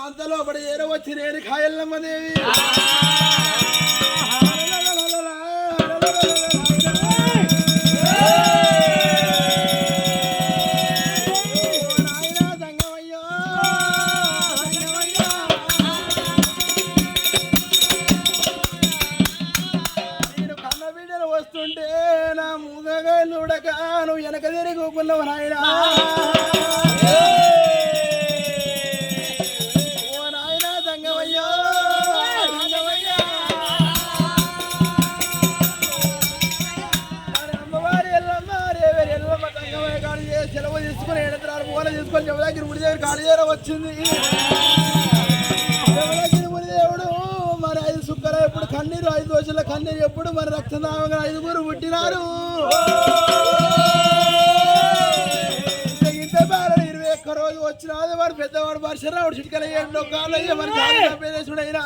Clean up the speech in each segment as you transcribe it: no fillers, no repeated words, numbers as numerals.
అంతలో ఒకటి ఏరవచ్చి నేను కాయల్లమ్మదేవి వస్తుంటే నా మూగగా చూడక నువ్వు వెనక తిరిగిపోకున్నావు నాయనా ఓ నాయనా తంగమయ్యో అమ్మవారి ఎల్లమ్మ రేవేరి ఎల్లమ్మ తంగమయ్య కాడు సెలవు తీసుకుని ఎడతరాలు పూల తీసుకొని ఎవరికి గుడి దగ్గర కాడు చేర వచ్చింది దేవుడు మరి 5 సుక్కర ఎప్పుడు కన్నీరు 5 రోజుల కన్నీరు ఎప్పుడు మరి రక్తదామంగా 5గురు పుట్టినారు ఇంత బాగా 21 రోజు వచ్చినాది మరి పెద్దవాడు పరశురాముడు చిటికల ఏంటో కాలయ్య మరి పేదేశుడైనా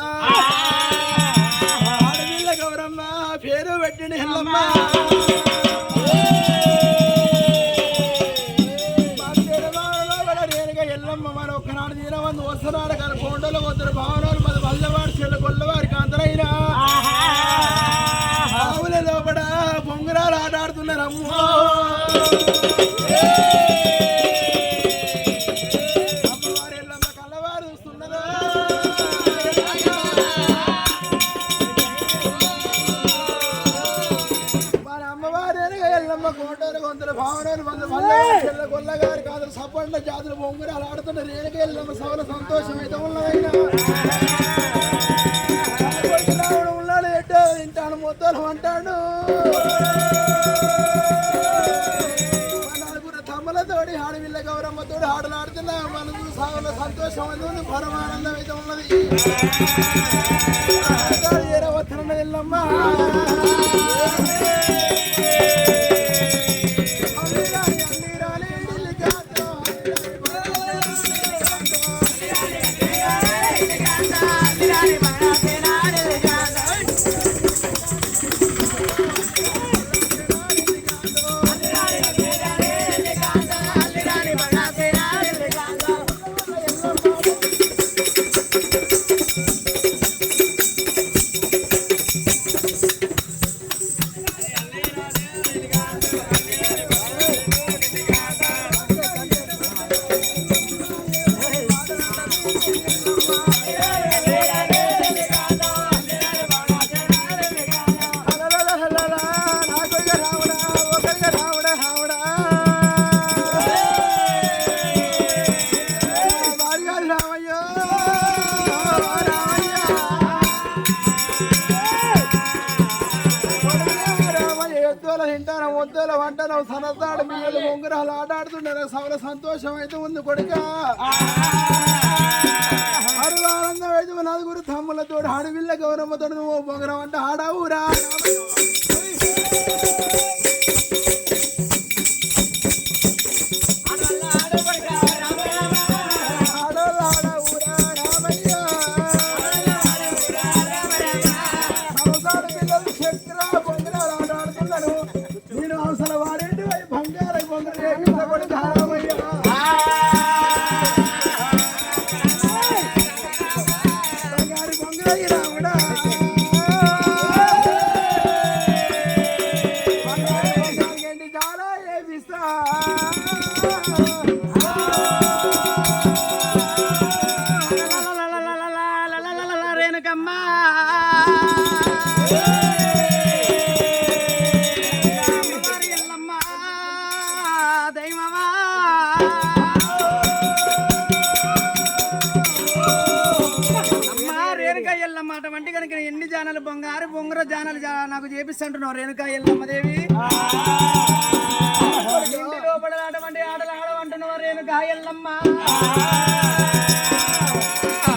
ఆడపిల్ల గౌరమ్మ పేరు పెట్టిండి ఎల్లమ్మ ఎల్లమ్మ మరి ఒక్కనాడు తీరమంది వస్తున్నాడు కానీ కొండలు వద్దరు భావనాలు మరి వల్లవాడు చెల్ల కొల్లవారి కాంతరైనా ఆవుల లోపల బొంగరాలు ఆటాడుతున్నారు అమ్మో అమ్మవారి ఎల్లమ్మ కళ్ళవారు చూస్తున్నదా మన అమ్మవారి ఎల్లమ్మ కోటలు కొందరు భావనాలు మంది వల్లవాడు చెల్ల కొల్లగారి కాదు సపండ్ల జాతులు బొంగరాలు ఆడుతున్న రేణుక ఎల్లమ్మ సవల సంతోషం అయితే ఉన్నదైనా ఉన్నాడు ఎట్టో తింటాడు మొత్తం అంటాడు నలుగురు తమ్ములతోటి ఆడవిల్ల గౌరమ్మతోటి ఆటలాడుతున్నా మనకు సవల సంతోషం అయితే పరమానందం అయితే ఉన్నది ఏరవత్తన ఎల్లమ్మ ముద్దలు వంటలు సనస్తాడు మీలు ఉంగరాలు ఆటాడుతుండే సవల సంతోషం అయితే ఉంది కొడుక అరువు ఆనందం అయితే 4 తమ్ములతో ఆడవిల్ల గౌరమ్మతో నువ్వు బొంగరం అంటే ఆడవురా ఎన్ని జానాలు బంగారు బొంగర జానాలు నాకు చేపిస్తుంటున్నావు రేణుకా ఎల్లమ్మదేవి ఇంటి లోపల అటువంటి ఆటలు ఆడమంటున్నావు రేణుకా ఎల్లమ్మ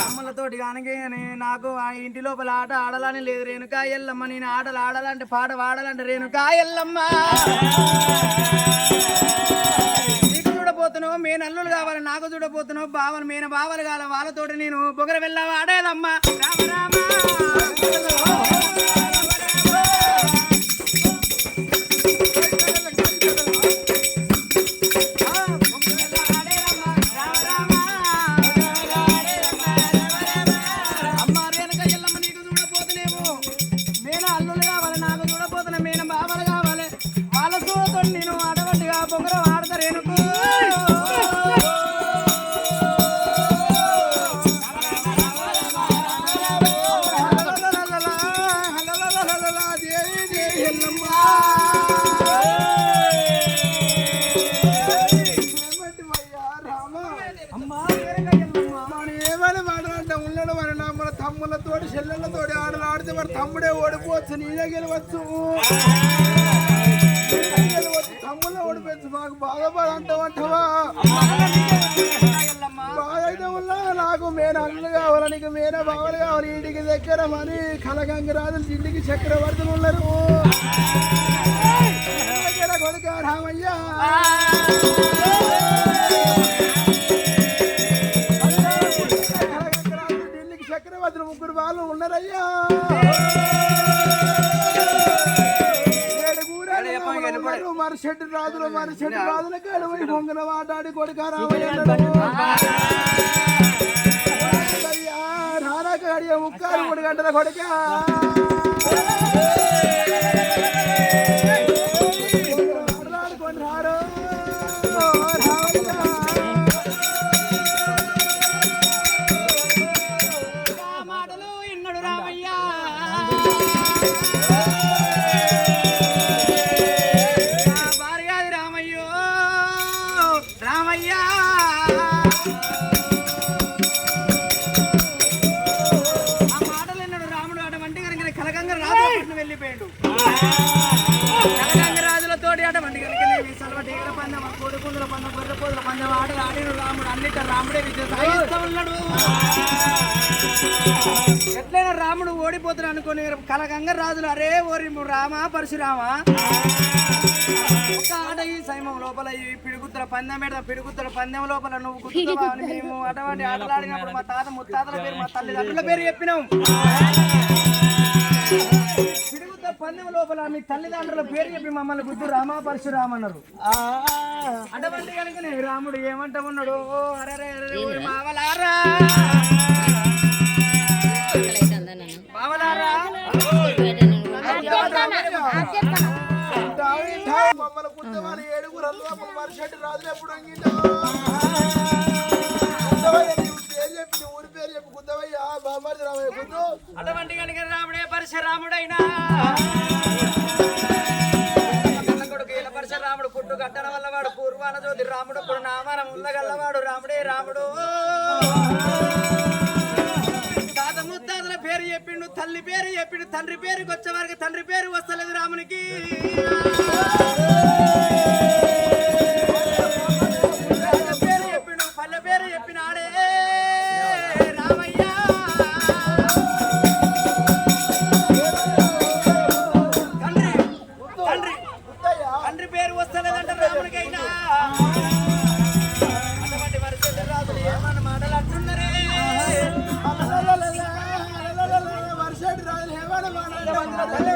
అమ్మలతోటి కానకే నాకు ఆ ఇంటి లోపల ఆట ఆడాలని లేదు రేణుకా ఎల్లమ్మ నేను ఆటలు ఆడాలంటే పాట పాడాలంటే రేణుకా ఎల్లమ్మ నీకు చూడబోతున్నావు మే నల్లులు కావాలి నాకు చూడబోతున్నావు బావలు మేన బావలు కావాలి వాళ్ళతోటి నేను బొగర వెళ్ళా ఆడేదమ్మా రామ రామ తమ్ములతోటి చెల్లెళ్ళతోటి ఆటలు ఆడితే మరి తమ్ముడే ఓడిపోవచ్చు, నేనే గెలవచ్చు. తమ్ముళ్ళ ఓడిపోవచ్చు, మాకు బాధపడ అంటావా? బాధ అయితే ఉన్నా నాకు మేన అల్లు కావాలి, నీకు మేన బావలు కావాలి. ఇంటికి దగ్గర మని కలగంగరాజులు ఇంటికి చక్రవర్తులు ఉన్నారు. కొడుక రామయ్య ఢిల్లీకి చక్రవర్తులు ముగ్గురు వాళ్ళు ఉన్నారయ్యా. మరిచెట్టు రాజుల కాడు పొంగిన మాట్లాడి కొడుక రామయ్య రానా కాడియ ముక్కారు 3 గంటల కొడుక రాజులతోటి అటువంటి సర్వటీల పందెం కొడుకుందుల పందెం గొర్రెపోదుల పందెం ఆటలు ఆడిన రాముడు అన్నిట రాముడే విజయం సాగిస్తూ ఉన్నాడు. ఎట్లయినా రాముడు ఓడిపోతాడు అనుకుని కలగంగ రాజులు అరే ఓరి రామ పరశురామ ఒక ఆట ఈ సైమం లోపల ఈ పిడుగుత్తల పందెం పెడతా పిడుగుత్తల పందెం లోపల నువ్వు గుర్తుగా మేము అటువంటి ఆటలు ఆడినప్పుడు మా తాత ముత్తాతల పేరు మా తల్లిదండ్రుల పేరు చెప్పినాం. పందెం లోపల మీ తల్లిదండ్రుల పేరు చెప్పి మమ్మల్ని గుర్తు రామా పరశురామ అన్నారు. అటువంటి కనుకనే రాముడు ఏమంటా ఉన్నాడు, అరే మావలారా మమ్మల్ని గుర్తు ఏడుగురు మరిచెట్టు రాజులు ఎప్పుడు అంగినా చెప్పి ఊరి పేరు చెప్పి గుద్దవయ్యా బాబాజీ రామయ్య గుద్దు. అటువంటి కనుక రాముడే పరశురాముడైనా కొడుకు పరశురాముడు పుట్టు గట్టన వల్ల వాడు పూర్వాన జ్యోతి రాముడు ఇప్పుడు నామరం ఉండగల్లవాడు రాముడే రాముడు. తాత ముత్తాతల పేరు చెప్పిండు, తల్లి పేరు చెప్పిండు, తండ్రి పేరుకి వచ్చే వారికి తండ్రి పేరు వస్తలేదు రామునికి. పేరు చెప్పిండు, పల్లె పేరు చెప్పినాడే తండ్రి పేరు వస్తలేదంట రాముడికైనా. అటువంటి వరుస రాజులు ఏమన్నా మాటలు అంటున్నారే వరుసటి రాజులు ఏమన్నా మాట్లాడుతున్నారు.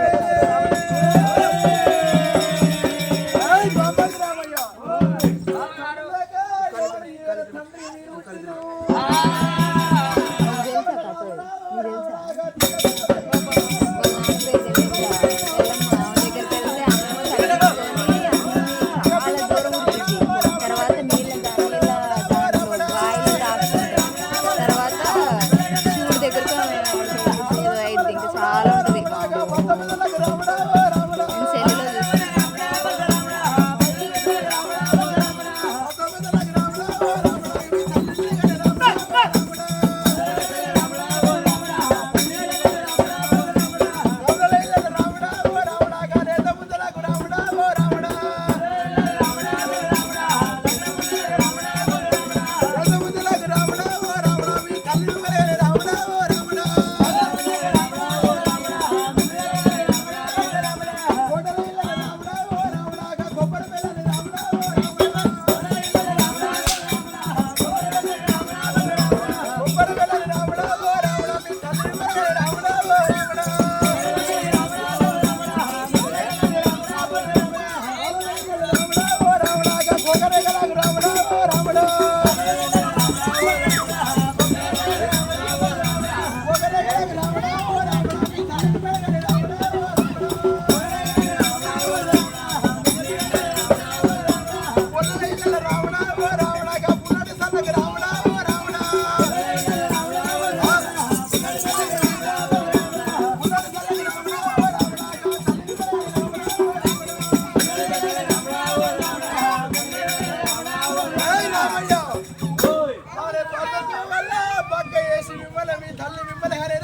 తల్లి మిమ్మల్ని హరే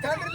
తండ్రి